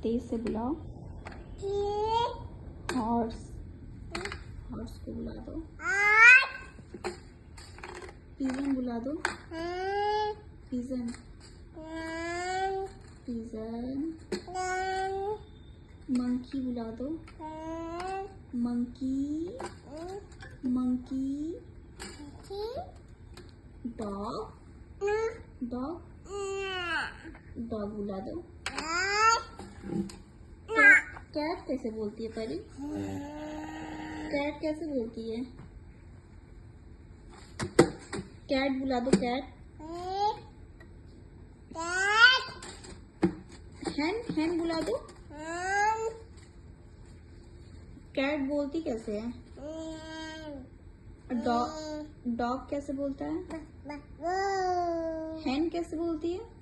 तेज से बुलाओ। Horse, horse को बुला दो। पिजन बुला दो। Pigeon, pigeon. मंकी बुला दो। Monkey, monkey. Dog, dog, dog बुला दो। कैट कैसे बोलती है परी? कैट कैसे बोलती है? कैट बुला दो। कैट, हैन, हैन बुला दो। कैट बोलती कैसे है? डॉग, डॉग कैसे बोलता है? हैन कैसे बोलती है?